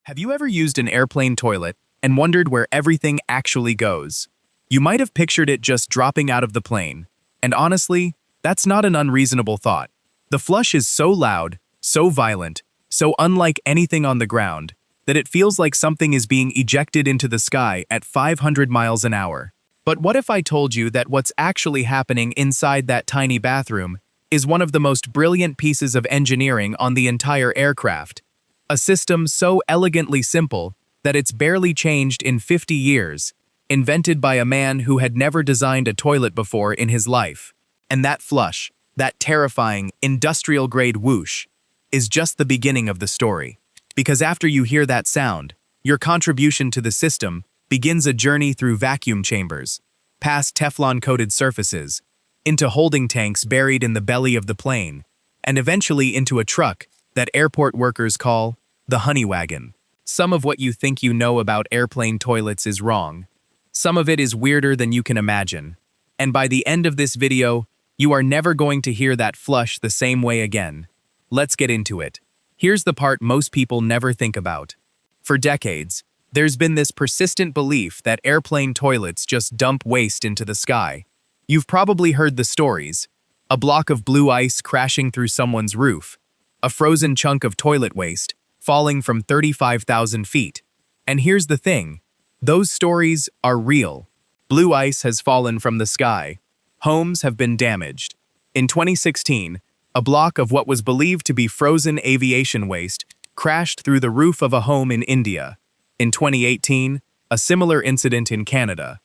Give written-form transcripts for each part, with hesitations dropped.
Have you ever used an airplane toilet and wondered where everything actually goes? You might have pictured it just dropping out of the plane, and honestly, that's not an unreasonable thought. The flush is so loud, so violent, so unlike anything on the ground, that it feels like something is being ejected into the sky at 500 miles an hour. But what if I told you that what's actually happening inside that tiny bathroom is one of the most brilliant pieces of engineering on the entire aircraft? A system so elegantly simple that it's barely changed in 50 years, invented by a man who had never designed a toilet before in his life. And that flush, that terrifying, industrial-grade whoosh, is just the beginning of the story. Because after you hear that sound, your contribution to the system begins a journey through vacuum chambers, past Teflon-coated surfaces, into holding tanks buried in the belly of the plane, and eventually into a truck that airport workers call the honeywagon. Some of what you think you know about airplane toilets is wrong. Some of it is weirder than you can imagine. And by the end of this video, you are never going to hear that flush the same way again. Let's get into it. Here's the part most people never think about. For decades, there's been this persistent belief that airplane toilets just dump waste into the sky. You've probably heard the stories. A block of blue ice crashing through someone's roof. A frozen chunk of toilet waste falling from 35,000 feet. And here's the thing. Those stories are real. Blue ice has fallen from the sky. Homes have been damaged. In 2016, a block of what was believed to be frozen aviation waste crashed through the roof of a home in India. In 2018, a similar incident in Canada.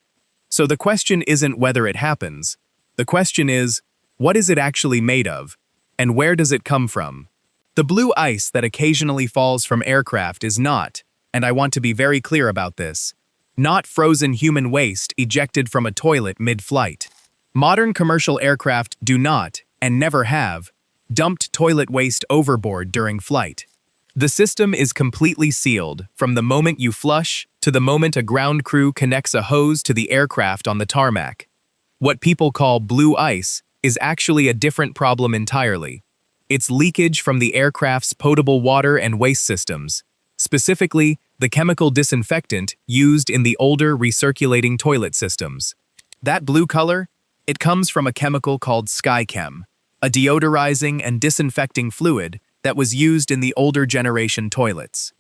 So the question isn't whether it happens. The question is, what is it actually made of? And where does it come from? The blue ice that occasionally falls from aircraft is not, and I want to be very clear about this, not frozen human waste ejected from a toilet mid-flight. Modern commercial aircraft do not, and never have, dumped toilet waste overboard during flight. The system is completely sealed from the moment you flush to the moment a ground crew connects a hose to the aircraft on the tarmac. What people call blue ice is actually a different problem entirely. It's leakage from the aircraft's potable water and waste systems, specifically the chemical disinfectant used in the older recirculating toilet systems. That blue color? It comes from a chemical called SkyChem, a deodorizing and disinfecting fluid that was used in the older generation toilets.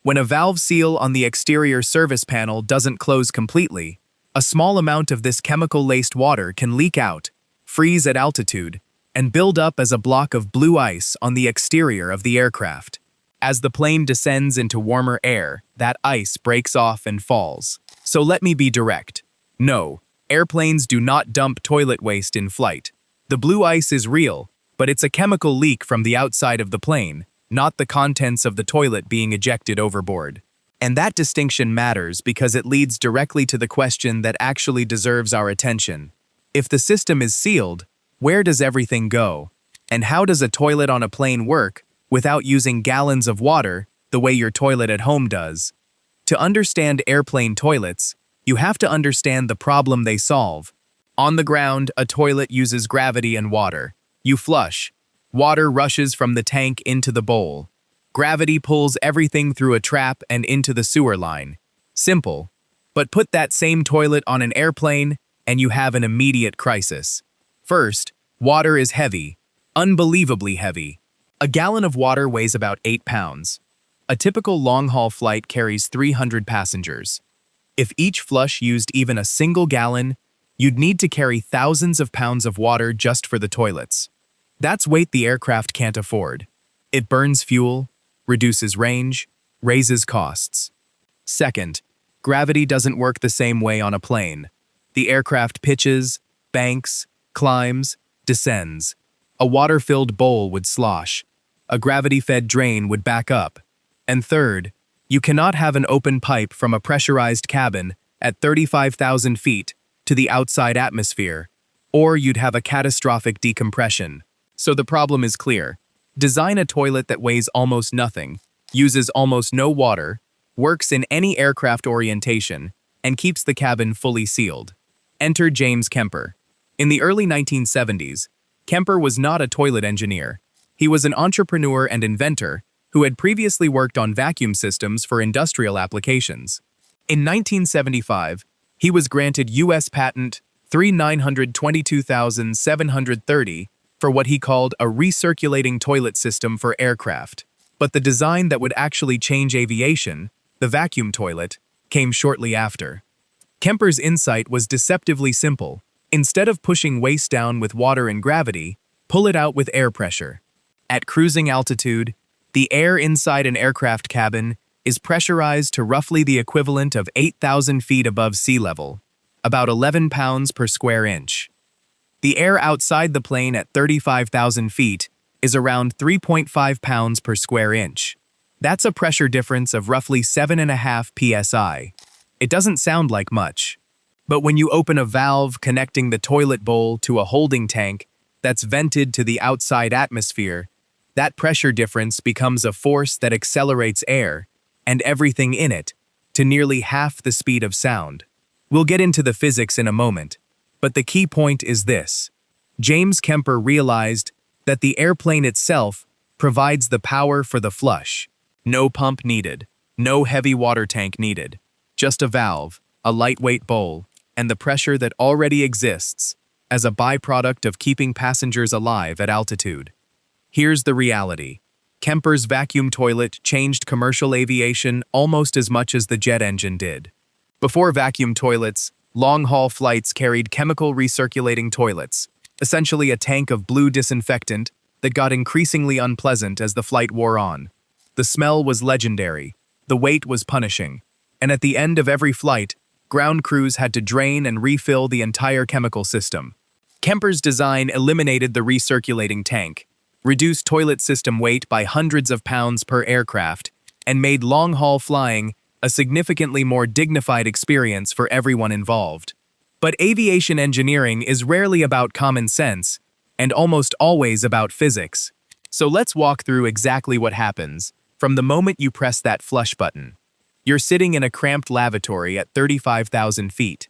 When a valve seal on the exterior service panel doesn't close completely, a small amount of this chemical-laced water can leak out, freeze at altitude, and build up as a block of blue ice on the exterior of the aircraft. As the plane descends into warmer air, that ice breaks off and falls. So let me be direct. No, airplanes do not dump toilet waste in flight. The blue ice is real, but it's a chemical leak from the outside of the plane, not the contents of the toilet being ejected overboard. And that distinction matters because it leads directly to the question that actually deserves our attention. If the system is sealed, where does everything go? And how does a toilet on a plane work without using gallons of water the way your toilet at home does? To understand airplane toilets, you have to understand the problem they solve. On the ground, a toilet uses gravity and water. You flush. Water rushes from the tank into the bowl. Gravity pulls everything through a trap and into the sewer line. Simple. But put that same toilet on an airplane, and you have an immediate crisis. First, water is heavy, unbelievably heavy. A gallon of water weighs about 8 pounds. A typical long-haul flight carries 300 passengers. If each flush used even a single gallon, you'd need to carry thousands of pounds of water just for the toilets. That's weight the aircraft can't afford. It burns fuel, reduces range, raises costs. Second, gravity doesn't work the same way on a plane. The aircraft pitches, banks, climbs, descends. A water-filled bowl would slosh. A gravity-fed drain would back up. And third, you cannot have an open pipe from a pressurized cabin at 35,000 feet to the outside atmosphere, or you'd have a catastrophic decompression. So the problem is clear. Design a toilet that weighs almost nothing, uses almost no water, works in any aircraft orientation, and keeps the cabin fully sealed. Enter James Kemper. In the early 1970s, Kemper was not a toilet engineer. He was an entrepreneur and inventor, who had previously worked on vacuum systems for industrial applications. In 1975, he was granted U.S. Patent 3,922,730 for what he called a recirculating toilet system for aircraft. But the design that would actually change aviation, the vacuum toilet, came shortly after. Kemper's insight was deceptively simple. Instead of pushing waste down with water and gravity, pull it out with air pressure. At cruising altitude, the air inside an aircraft cabin is pressurized to roughly the equivalent of 8,000 feet above sea level, about 11 pounds per square inch. The air outside the plane at 35,000 feet is around 3.5 pounds per square inch. That's a pressure difference of roughly 7.5 psi. It doesn't sound like much, but when you open a valve connecting the toilet bowl to a holding tank that's vented to the outside atmosphere, that pressure difference becomes a force that accelerates air and everything in it to nearly half the speed of sound. We'll get into the physics in a moment, but the key point is this. James Kemper realized that the airplane itself provides the power for the flush. No pump needed, no heavy water tank needed, just a valve, a lightweight bowl, and the pressure that already exists as a byproduct of keeping passengers alive at altitude. Here's the reality. Kemper's vacuum toilet changed commercial aviation almost as much as the jet engine did. Before vacuum toilets, long-haul flights carried chemical recirculating toilets, essentially a tank of blue disinfectant that got increasingly unpleasant as the flight wore on. The smell was legendary, the weight was punishing, and at the end of every flight, ground crews had to drain and refill the entire chemical system. Kemper's design eliminated the recirculating tank, reduced toilet system weight by hundreds of pounds per aircraft, and made long-haul flying a significantly more dignified experience for everyone involved. But aviation engineering is rarely about common sense, and almost always about physics. So let's walk through exactly what happens from the moment you press that flush button. You're sitting in a cramped lavatory at 35,000 feet.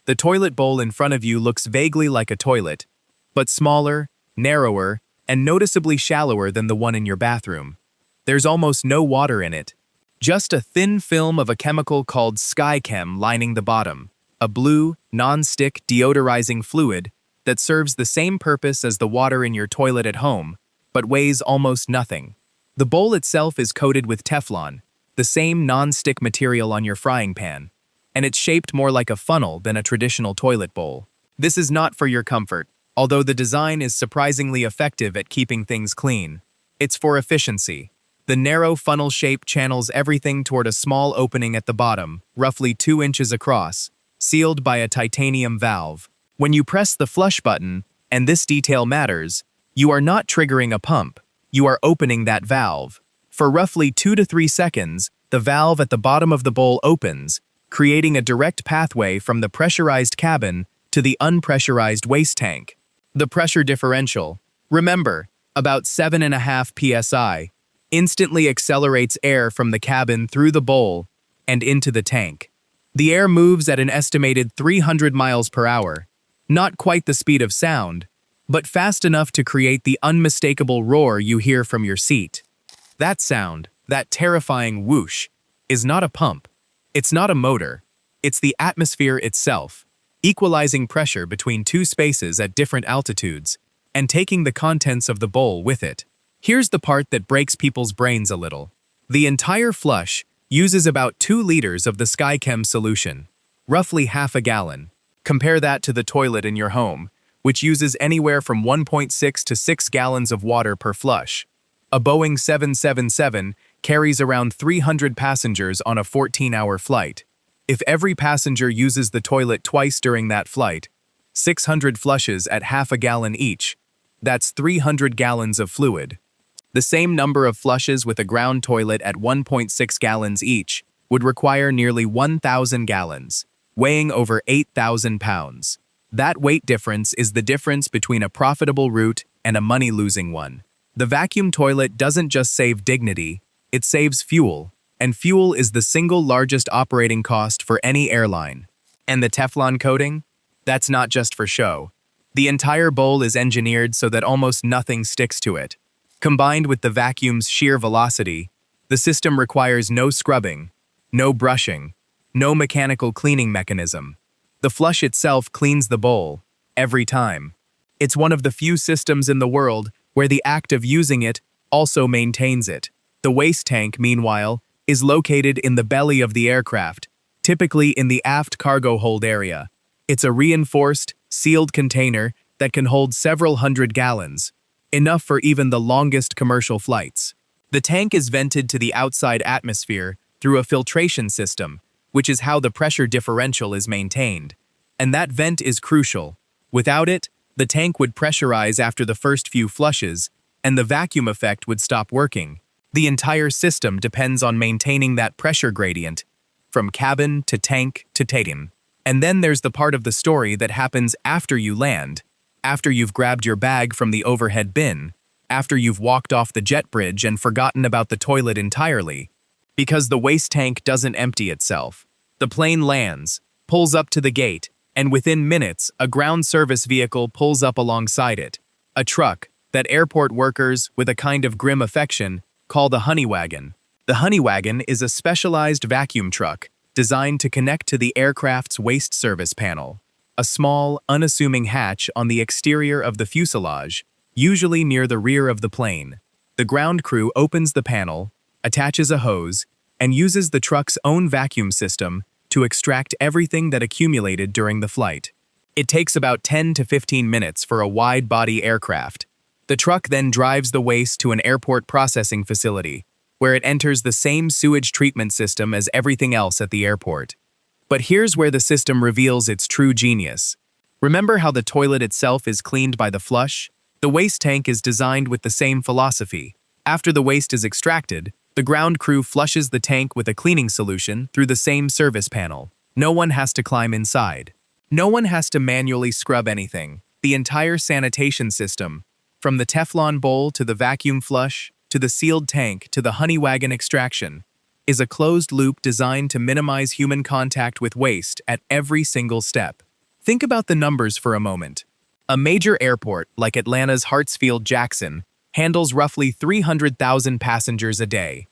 The toilet bowl in front of you looks vaguely like a toilet, but smaller, narrower, and noticeably shallower than the one in your bathroom. There's almost no water in it, just a thin film of a chemical called SkyChem lining the bottom, a blue, non-stick deodorizing fluid that serves the same purpose as the water in your toilet at home, but weighs almost nothing. The bowl itself is coated with Teflon, the same non-stick material on your frying pan, and it's shaped more like a funnel than a traditional toilet bowl. This is not for your comfort, although the design is surprisingly effective at keeping things clean. It's for efficiency. The narrow funnel shape channels everything toward a small opening at the bottom, roughly 2 inches across, sealed by a titanium valve. When you press the flush button, and this detail matters, you are not triggering a pump. You are opening that valve. For roughly 2 to 3 seconds, the valve at the bottom of the bowl opens, creating a direct pathway from the pressurized cabin to the unpressurized waste tank. The pressure differential, remember, about 7.5 psi, instantly accelerates air from the cabin through the bowl and into the tank. The air moves at an estimated 300 miles per hour, not quite the speed of sound, but fast enough to create the unmistakable roar you hear from your seat. That sound, that terrifying whoosh, is not a pump. It's not a motor. It's the atmosphere itself, equalizing pressure between two spaces at different altitudes and taking the contents of the bowl with it. Here's the part that breaks people's brains a little. The entire flush uses about 2 liters of the SkyChem solution, roughly half a gallon. Compare that to the toilet in your home, which uses anywhere from 1.6 to 6 gallons of water per flush. A Boeing 777 carries around 300 passengers on a 14-hour flight. If every passenger uses the toilet twice during that flight, 600 flushes at half a gallon each, that's 300 gallons of fluid. The same number of flushes with a ground toilet at 1.6 gallons each would require nearly 1,000 gallons, weighing over 8,000 pounds. That weight difference is the difference between a profitable route and a money-losing one. The vacuum toilet doesn't just save dignity, it saves fuel, and fuel is the single largest operating cost for any airline. And the Teflon coating? That's not just for show. The entire bowl is engineered so that almost nothing sticks to it. Combined with the vacuum's sheer velocity, the system requires no scrubbing, no brushing, no mechanical cleaning mechanism. The flush itself cleans the bowl, every time. It's one of the few systems in the world where the act of using it also maintains it. The waste tank, meanwhile, is located in the belly of the aircraft, typically in the aft cargo hold area. It's a reinforced, sealed container that can hold several hundred gallons, enough for even the longest commercial flights. The tank is vented to the outside atmosphere through a filtration system, which is how the pressure differential is maintained. And that vent is crucial. Without it, the tank would pressurize after the first few flushes, and the vacuum effect would stop working. The entire system depends on maintaining that pressure gradient, from cabin to tank to tatin. And then there's the part of the story that happens after you land, after you've grabbed your bag from the overhead bin, after you've walked off the jet bridge and forgotten about the toilet entirely. Because the waste tank doesn't empty itself. The plane lands, pulls up to the gate, and within minutes, a ground service vehicle pulls up alongside it. A truck that airport workers, with a kind of grim affection, call the honeywagon. The honeywagon is a specialized vacuum truck designed to connect to the aircraft's waste service panel, a small, unassuming hatch on the exterior of the fuselage, usually near the rear of the plane. The ground crew opens the panel, attaches a hose, and uses the truck's own vacuum system to extract everything that accumulated during the flight. It takes about 10 to 15 minutes for a wide-body aircraft. The truck then drives the waste to an airport processing facility, where it enters the same sewage treatment system as everything else at the airport. But here's where the system reveals its true genius. Remember how the toilet itself is cleaned by the flush? The waste tank is designed with the same philosophy. After the waste is extracted, the ground crew flushes the tank with a cleaning solution through the same service panel. No one has to climb inside. No one has to manually scrub anything. The entire sanitation system, from the Teflon bowl to the vacuum flush, to the sealed tank to the honeywagon extraction, is a closed loop designed to minimize human contact with waste at every single step. Think about the numbers for a moment. A major airport like Atlanta's Hartsfield-Jackson handles roughly 300,000 passengers a day.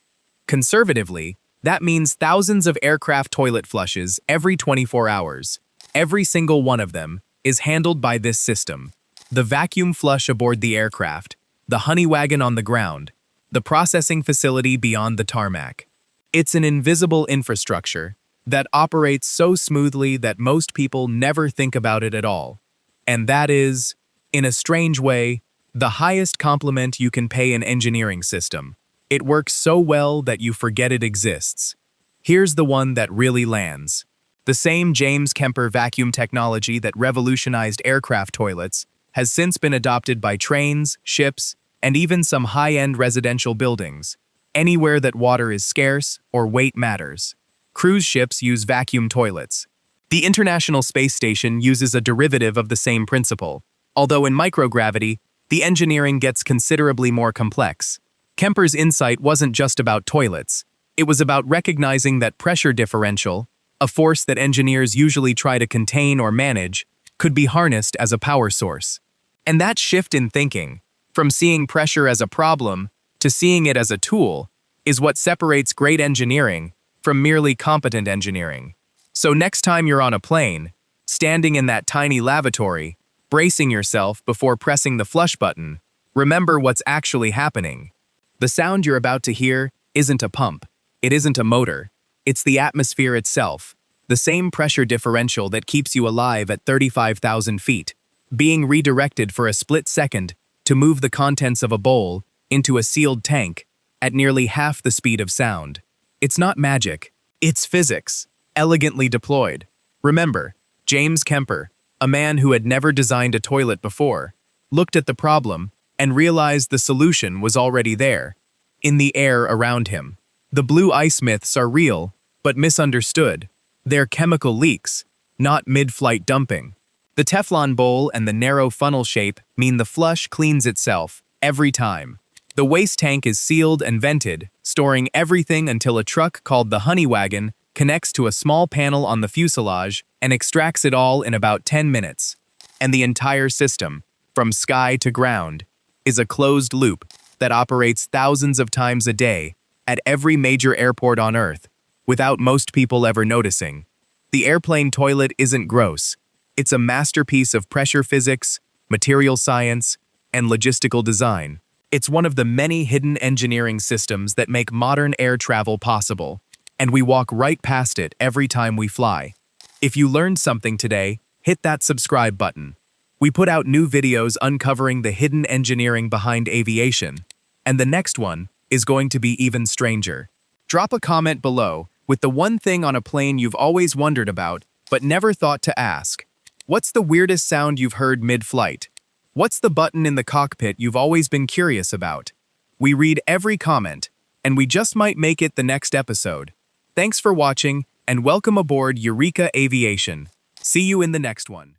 Conservatively, that means thousands of aircraft toilet flushes every 24 hours. Every single one of them is handled by this system. The vacuum flush aboard the aircraft, the honeywagon on the ground, the processing facility beyond the tarmac. It's an invisible infrastructure that operates so smoothly that most people never think about it at all. And that is, in a strange way, the highest compliment you can pay an engineering system. It works so well that you forget it exists. Here's the one that really lands. The same James Kemper vacuum technology that revolutionized aircraft toilets has since been adopted by trains, ships, and even some high-end residential buildings, anywhere that water is scarce or weight matters. Cruise ships use vacuum toilets. The International Space Station uses a derivative of the same principle, although in microgravity, the engineering gets considerably more complex. Kemper's insight wasn't just about toilets. It was about recognizing that pressure differential, a force that engineers usually try to contain or manage, could be harnessed as a power source. And that shift in thinking, from seeing pressure as a problem to seeing it as a tool, is what separates great engineering from merely competent engineering. So next time you're on a plane, standing in that tiny lavatory, bracing yourself before pressing the flush button, remember what's actually happening. The sound you're about to hear isn't a pump. It isn't a motor. It's the atmosphere itself, the same pressure differential that keeps you alive at 35,000 feet, being redirected for a split second to move the contents of a bowl into a sealed tank at nearly half the speed of sound. It's not magic. It's physics, elegantly deployed. Remember, James Kemper, a man who had never designed a toilet before, looked at the problem and realized the solution was already there, in the air around him. The blue ice myths are real, but misunderstood. They're chemical leaks, not mid-flight dumping. The Teflon bowl and the narrow funnel shape mean the flush cleans itself every time. The waste tank is sealed and vented, storing everything until a truck called the honeywagon connects to a small panel on the fuselage and extracts it all in about 10 minutes. And the entire system, from sky to ground, is a closed loop, that operates thousands of times a day at every major airport on Earth, without most people ever noticing. The airplane toilet isn't gross. It's a masterpiece of pressure physics, material science, and logistical design. It's one of the many hidden engineering systems that make modern air travel possible, and we walk right past it every time we fly. If you learned something today, hit that subscribe button. We put out new videos uncovering the hidden engineering behind aviation, and the next one is going to be even stranger. Drop a comment below with the one thing on a plane you've always wondered about but never thought to ask. What's the weirdest sound you've heard mid-flight? What's the button in the cockpit you've always been curious about? We read every comment, and we just might make it the next episode. Thanks for watching, and welcome aboard Eureka Aviation. See you in the next one.